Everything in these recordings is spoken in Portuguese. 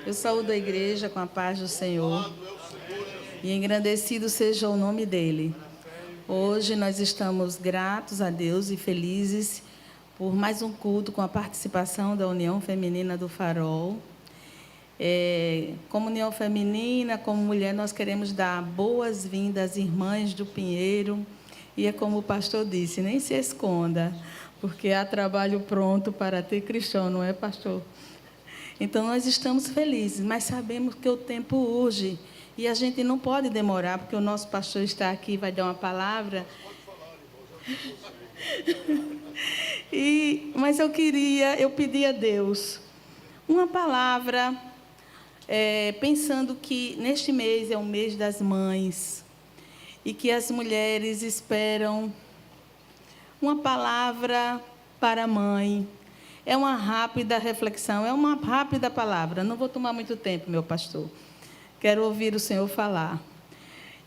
Eu saúdo a igreja com a paz do Senhor e engrandecido seja o nome dEle. Hoje nós estamos gratos a Deus e felizes por mais um culto com a participação da União Feminina do Farol. Como União Feminina, como mulher, nós queremos dar boas-vindas às irmãs do Pinheiro. E é como o pastor disse, nem se esconda, porque há trabalho pronto para ter cristão, não é, pastor? Então, nós estamos felizes, mas sabemos que o tempo urge. E a gente não pode demorar, porque o nosso pastor está aqui e vai dar uma palavra. Mas eu pedi a Deus uma palavra, pensando que neste mês é o mês das mães, e que as mulheres esperam uma palavra para a mãe. É uma rápida reflexão, é uma rápida palavra. Não vou tomar muito tempo, meu pastor. Quero ouvir o Senhor falar.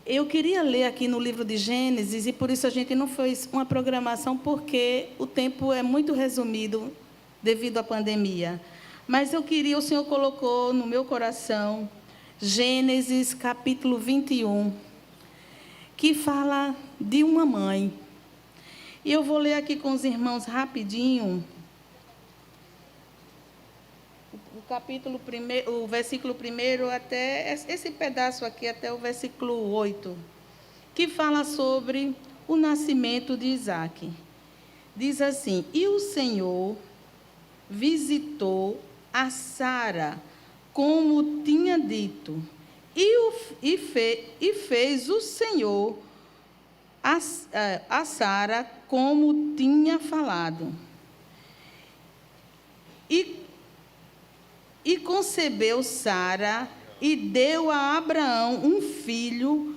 Eu queria ler aqui no livro de Gênesis, e por isso a gente não fez uma programação, porque o tempo é muito resumido devido à pandemia. Mas o Senhor colocou no meu coração Gênesis capítulo 21, que fala de uma mãe. E eu vou ler aqui com os irmãos rapidinho. O versículo 1 até esse pedaço aqui, até o versículo 8, que fala sobre o nascimento de Isaque. Diz assim: e o Senhor visitou a Sara, como tinha dito, e fez o Senhor a Sara como tinha falado. E concebeu Sara e deu a Abraão um filho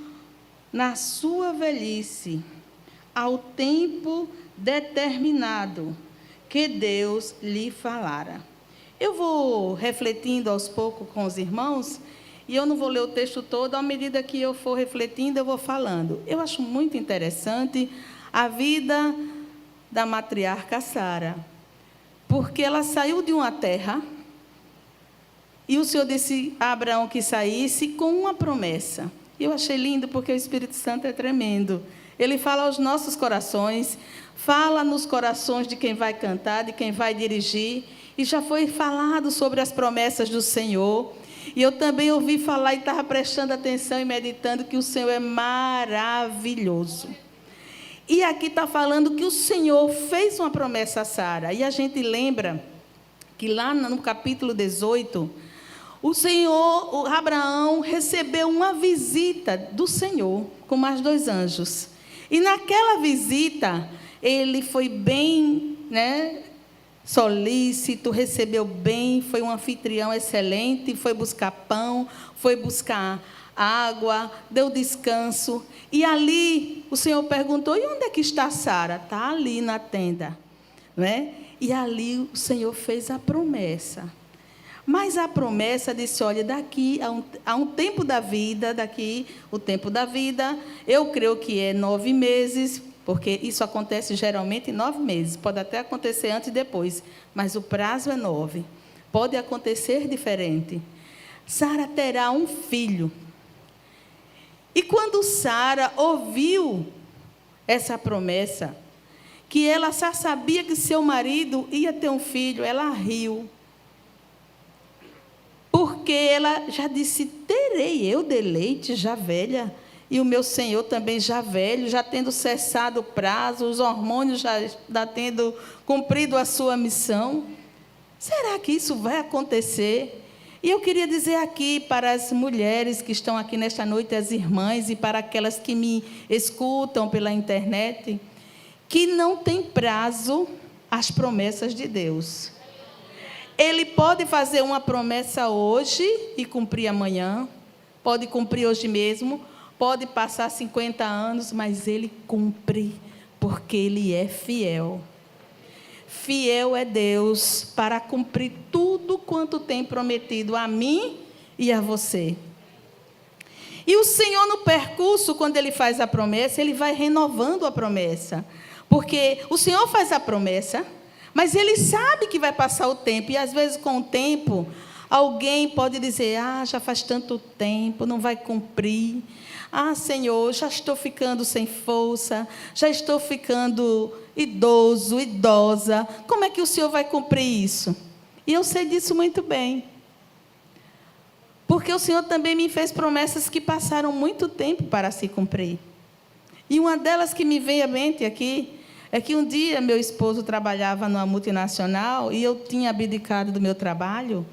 na sua velhice, ao tempo determinado que Deus lhe falara. Eu vou refletindo aos poucos com os irmãos, e eu não vou ler o texto todo, à medida que eu for refletindo, eu vou falando. Eu acho muito interessante a vida da matriarca Sara, porque ela saiu de uma terra, e o Senhor disse a Abraão que saísse com uma promessa. Eu achei lindo, porque o Espírito Santo é tremendo. Ele fala aos nossos corações, fala nos corações de quem vai cantar, de quem vai dirigir, e já foi falado sobre as promessas do Senhor. E eu também ouvi falar e estava prestando atenção e meditando que o Senhor é maravilhoso. E aqui está falando que o Senhor fez uma promessa a Sara. E a gente lembra que lá no capítulo 18, o Abraão recebeu uma visita do Senhor com mais 2 anjos. E naquela visita, ele foi bem, solícito, recebeu bem, foi um anfitrião excelente, foi buscar pão, foi buscar água, deu descanso. E ali o Senhor perguntou: e onde é que está Sara? Está ali na tenda. E ali o Senhor fez a promessa. Mas a promessa disse: olha, daqui a um tempo da vida, eu creio que é 9 meses, porque isso acontece geralmente em 9 meses, pode até acontecer antes e depois, mas o prazo é 9, pode acontecer diferente. Sara terá um filho. E quando Sara ouviu essa promessa, que ela já sabia que seu marido ia ter um filho, ela riu. Porque ela já disse: terei eu deleite já velha, e o meu Senhor também já velho, já tendo cessado o prazo, os hormônios já tendo cumprido a sua missão. Será que isso vai acontecer? E eu queria dizer aqui para as mulheres que estão aqui nesta noite, as irmãs, e para aquelas que me escutam pela internet, que não tem prazo as promessas de Deus. Ele pode fazer uma promessa hoje e cumprir amanhã, pode cumprir hoje mesmo, pode passar 50 anos, mas Ele cumpre, porque Ele é fiel. Fiel é Deus para cumprir tudo quanto tem prometido a mim e a você. E o Senhor, no percurso, quando Ele faz a promessa, Ele vai renovando a promessa. Porque o Senhor faz a promessa, mas Ele sabe que vai passar o tempo, e às vezes com o tempo, Alguém pode dizer, já faz tanto tempo, não vai cumprir. Senhor, já estou ficando sem força, já estou ficando idoso, idosa. Como é que o Senhor vai cumprir isso? E eu sei disso muito bem. Porque o Senhor também me fez promessas que passaram muito tempo para se cumprir. E uma delas que me vem à mente aqui, é que um dia meu esposo trabalhava numa multinacional e eu tinha abdicado do meu trabalho.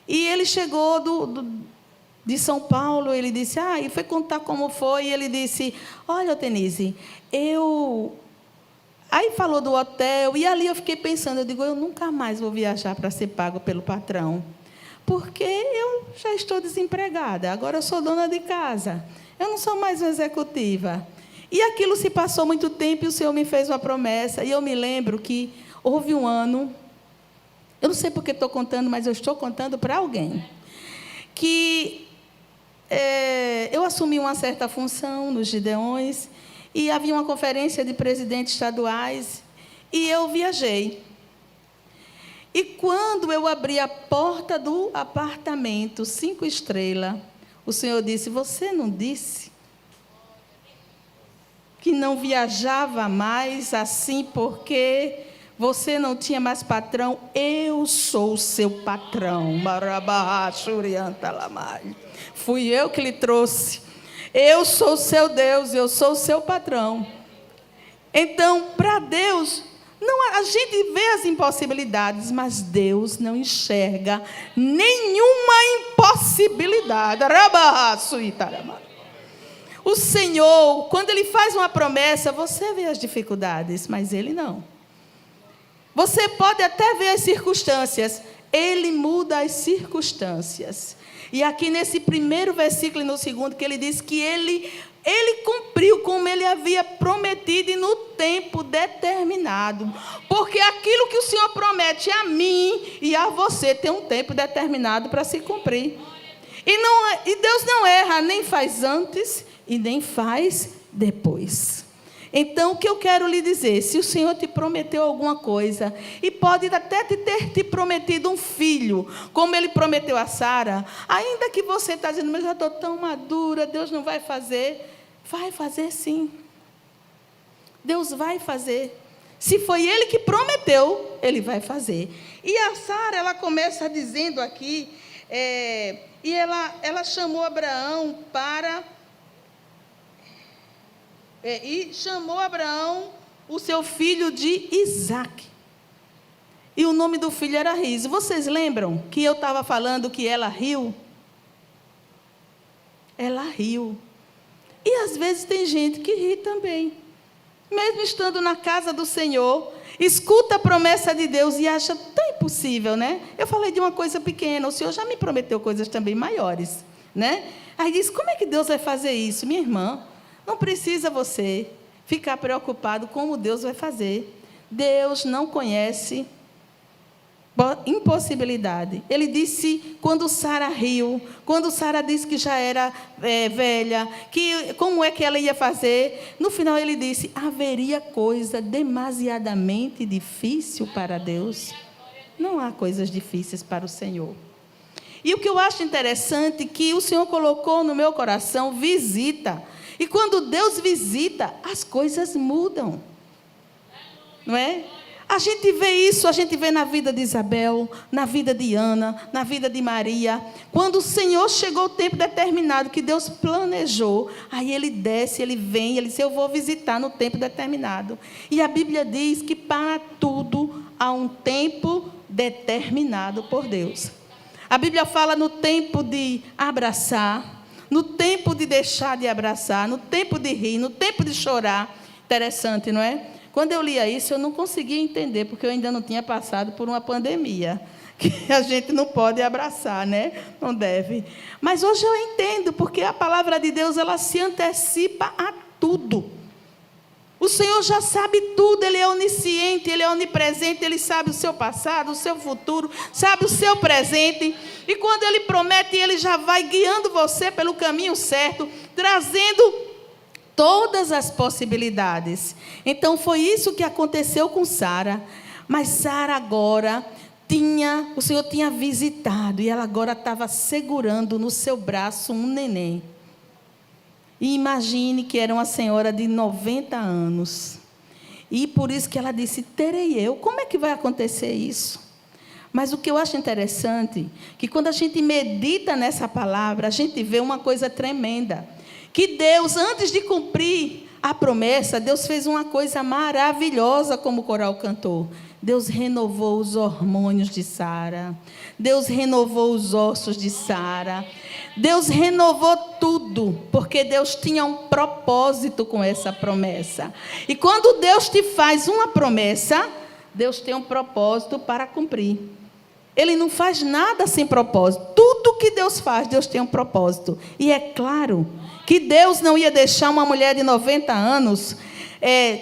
E ele chegou de São Paulo, ele disse, e foi contar como foi, e ele disse, olha, Denise, Aí falou do hotel, e ali eu fiquei pensando, eu digo, eu nunca mais vou viajar para ser pago pelo patrão, porque eu já estou desempregada, agora eu sou dona de casa, eu não sou mais uma executiva. E aquilo se passou muito tempo, e o Senhor me fez uma promessa, e eu me lembro que houve um ano, eu não sei porque estou contando, mas eu estou contando para alguém, que eu assumi uma certa função nos Gideões, e havia uma conferência de presidentes estaduais, e eu viajei. E quando eu abri a porta do apartamento 5 estrelas, o Senhor disse, você não disse que não viajava mais assim porque você não tinha mais patrão? Eu sou o seu patrão. Fui eu que lhe trouxe. Eu sou o seu Deus, eu sou o seu patrão. Então, para Deus, a gente vê as impossibilidades, mas Deus não enxerga nenhuma impossibilidade. O Senhor, quando Ele faz uma promessa, você vê as dificuldades, mas Ele não. Você pode até ver as circunstâncias, Ele muda as circunstâncias. E aqui nesse primeiro versículo e no segundo, que Ele diz que Ele cumpriu como Ele havia prometido e no tempo determinado. Porque aquilo que o Senhor promete a mim e a você tem um tempo determinado para se cumprir. E Deus não erra, nem faz antes e nem faz depois. Então, o que eu quero lhe dizer, se o Senhor te prometeu alguma coisa, e pode até ter te prometido um filho, como Ele prometeu a Sara, ainda que você está dizendo, mas eu já estou tão madura, Deus não vai fazer sim. Deus vai fazer. Se foi Ele que prometeu, Ele vai fazer. E a Sara, ela começa dizendo aqui, e ela chamou Abraão e chamou Abraão o seu filho de Isaque. E o nome do filho era Riso. Vocês lembram que eu estava falando que ela riu? Ela riu. E às vezes tem gente que ri também. Mesmo estando na casa do Senhor, escuta a promessa de Deus e acha tão impossível, né? Eu falei de uma coisa pequena, o Senhor já me prometeu coisas também maiores, né? Aí diz, como é que Deus vai fazer isso? Minha irmã, não precisa você ficar preocupado com como Deus vai fazer. Deus não conhece impossibilidade. Ele disse, quando Sara riu, quando Sara disse que já era velha, que como é que ela ia fazer, no final ele disse, haveria coisa demasiadamente difícil para Deus? Não há coisas difíceis para o Senhor. E o que eu acho interessante, que o Senhor colocou no meu coração, visita. E quando Deus visita, as coisas mudam. Não é? A gente vê isso, a gente vê na vida de Isabel, na vida de Ana, na vida de Maria. Quando o Senhor chegou o tempo determinado, que Deus planejou, aí Ele desce, Ele vem, Ele diz, eu vou visitar no tempo determinado. E a Bíblia diz que para tudo há um tempo determinado por Deus. A Bíblia fala no tempo de abraçar, no tempo de deixar de abraçar, no tempo de rir, no tempo de chorar. Interessante, não é? Quando eu lia isso, eu não conseguia entender, porque eu ainda não tinha passado por uma pandemia, que a gente não pode abraçar, né? Não deve. Mas hoje eu entendo, porque a palavra de Deus, ela se antecipa a tudo. O Senhor já sabe tudo, Ele é onisciente, Ele é onipresente, Ele sabe o seu passado, o seu futuro, sabe o seu presente. E quando Ele promete, Ele já vai guiando você pelo caminho certo, trazendo todas as possibilidades. Então, foi isso que aconteceu com Sara. Mas Sara agora o Senhor tinha visitado, e ela agora estava segurando no seu braço um neném. E imagine que era uma senhora de 90 anos. E por isso que ela disse, terei eu. Como é que vai acontecer isso? Mas o que eu acho interessante, que quando a gente medita nessa palavra, a gente vê uma coisa tremenda. Que Deus, antes de cumprir a promessa, Deus fez uma coisa maravilhosa, como o coral cantou. Deus renovou os hormônios de Sara. Deus renovou os ossos de Sara. Deus renovou tudo, porque Deus tinha um propósito com essa promessa. E quando Deus te faz uma promessa, Deus tem um propósito para cumprir. Ele não faz nada sem propósito. Tudo que Deus faz, Deus tem um propósito. E é claro que Deus não ia deixar uma mulher de 90 anos,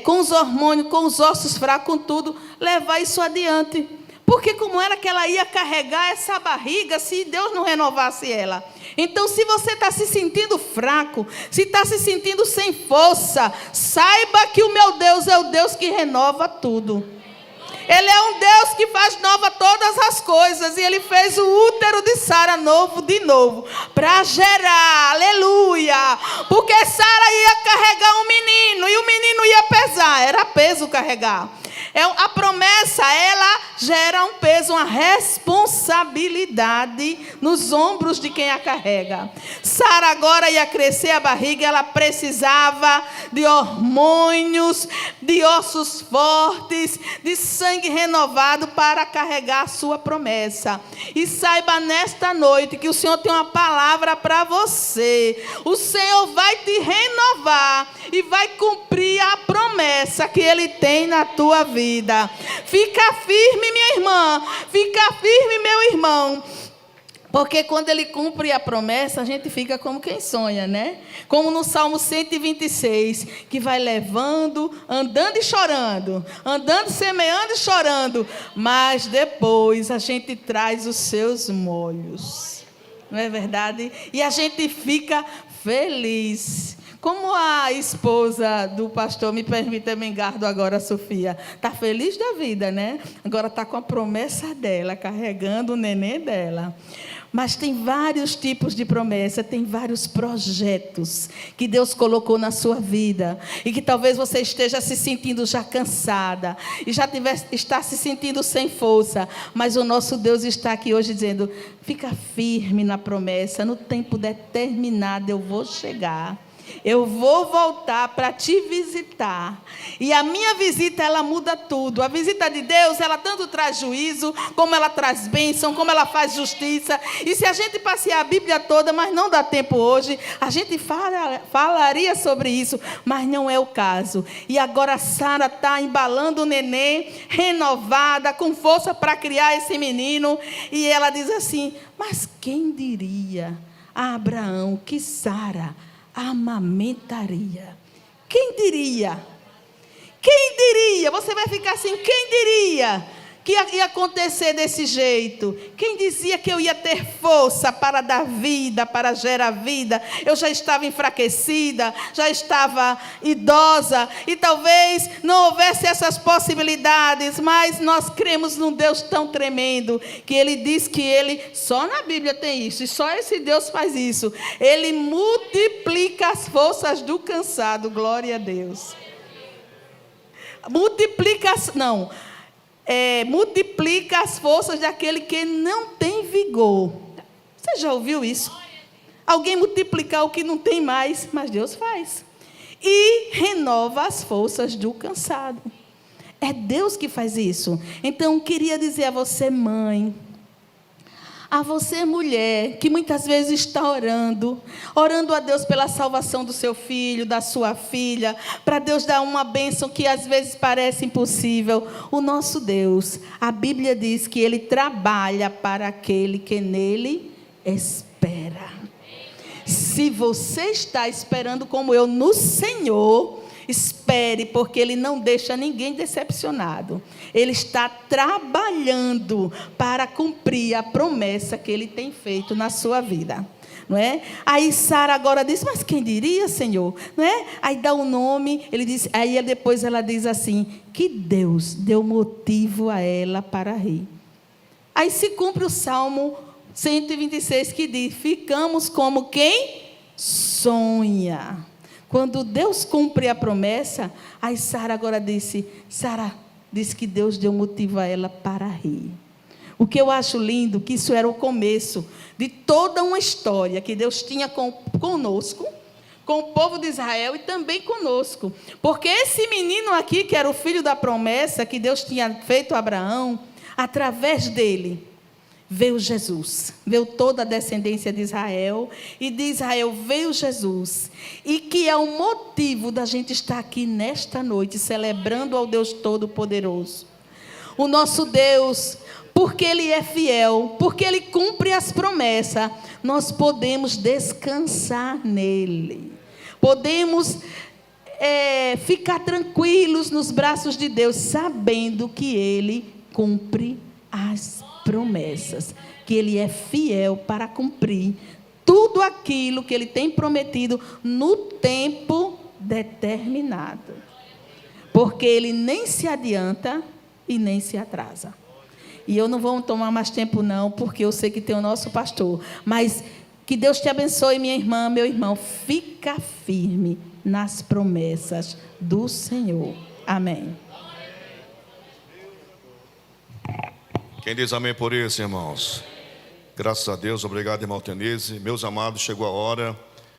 com os hormônios, com os ossos fracos, com tudo, levar isso adiante. Porque como era que ela ia carregar essa barriga se Deus não renovasse ela? Então, se você está se sentindo fraco, se está se sentindo sem força, saiba que o meu Deus é o Deus que renova tudo. Ele é um Deus que faz nova todas as coisas. E Ele fez o útero de Sara novo de novo, para gerar, aleluia. Porque Sara ia carregar um menino, e o menino ia pesar, era peso carregar. A promessa, ela gera um peso, uma responsabilidade nos ombros de quem a carrega. Sara agora ia crescer a barriga, ela precisava de hormônios, de ossos fortes, de sangue renovado para carregar a sua promessa. E saiba nesta noite que o Senhor tem uma palavra para você. O Senhor vai te renovar e vai cumprir a promessa que Ele tem na tua vida. Fica firme, minha irmã. Fica firme, meu irmão. Porque quando Ele cumpre a promessa, a gente fica como quem sonha, né? Como no Salmo 126, que vai levando, andando e chorando, andando, semeando e chorando, mas depois a gente traz os seus molhos. Não é verdade? E a gente fica feliz. Como a esposa do pastor, me permita, me engardo agora, Sofia, está feliz da vida, né? Agora está com a promessa dela, carregando o neném dela. Mas tem vários tipos de promessa, tem vários projetos que Deus colocou na sua vida. E que talvez você esteja se sentindo já cansada, e já está se sentindo sem força. Mas o nosso Deus está aqui hoje dizendo, fica firme na promessa, no tempo determinado eu vou chegar. Eu vou voltar para te visitar. E a minha visita, ela muda tudo. A visita de Deus, ela tanto traz juízo, como ela traz bênção, como ela faz justiça. E se a gente passear a Bíblia toda, mas não dá tempo hoje, a gente falaria sobre isso, mas não é o caso. E agora Sara está embalando o neném, renovada, com força para criar esse menino. E ela diz assim, mas quem diria a Abraão que Sara amamentaria? Quem diria? Quem diria? Você vai ficar assim, quem diria que ia acontecer desse jeito? Quem dizia que eu ia ter força para dar vida, para gerar vida? Eu já estava enfraquecida, já estava idosa, e talvez não houvesse essas possibilidades, mas nós cremos num Deus tão tremendo, que Ele diz que Ele, só na Bíblia tem isso, e só esse Deus faz isso. Ele multiplica as forças do cansado, glória a Deus. Multiplica as forças daquele que não tem vigor. Você já ouviu isso? Alguém multiplicar o que não tem mais, mas Deus faz. E renova as forças do cansado. É Deus que faz isso. Então, queria dizer a você, mãe, a você, mulher, que muitas vezes está orando a Deus pela salvação do seu filho, da sua filha, para Deus dar uma bênção que às vezes parece impossível. O nosso Deus, a Bíblia diz que Ele trabalha para aquele que nele espera. Se você está esperando como eu no Senhor, espere, porque Ele não deixa ninguém decepcionado. Ele está trabalhando para cumprir a promessa que Ele tem feito na sua vida. Não é? Aí Sara agora diz, mas quem diria, Senhor? Não é? Aí dá o nome, ele diz, aí depois ela diz assim, que Deus deu motivo a ela para rir. Aí se cumpre o Salmo 126, que diz: ficamos como quem sonha. Quando Deus cumpre a promessa, aí Sara disse que Deus deu motivo a ela para rir. O que eu acho lindo, que isso era o começo de toda uma história que Deus tinha conosco, com o povo de Israel e também conosco. Porque esse menino aqui, que era o filho da promessa que Deus tinha feito a Abraão, através dele veio Jesus, veio toda a descendência de Israel, e de Israel veio Jesus, e que é o motivo da gente estar aqui nesta noite, celebrando ao Deus Todo-Poderoso. O nosso Deus, porque Ele é fiel, porque Ele cumpre as promessas, nós podemos descansar nele, podemos ficar tranquilos nos braços de Deus, sabendo que Ele cumpre as promessas, que Ele é fiel para cumprir tudo aquilo que Ele tem prometido no tempo determinado, porque Ele nem se adianta e nem se atrasa. E eu não vou tomar mais tempo não, porque eu sei que tem o nosso pastor, mas que Deus te abençoe, minha irmã, meu irmão. Fica firme nas promessas do Senhor. Amém. Quem diz amém por isso, irmãos? Graças a Deus. Obrigado, irmão Tenise. Meus amados, chegou a hora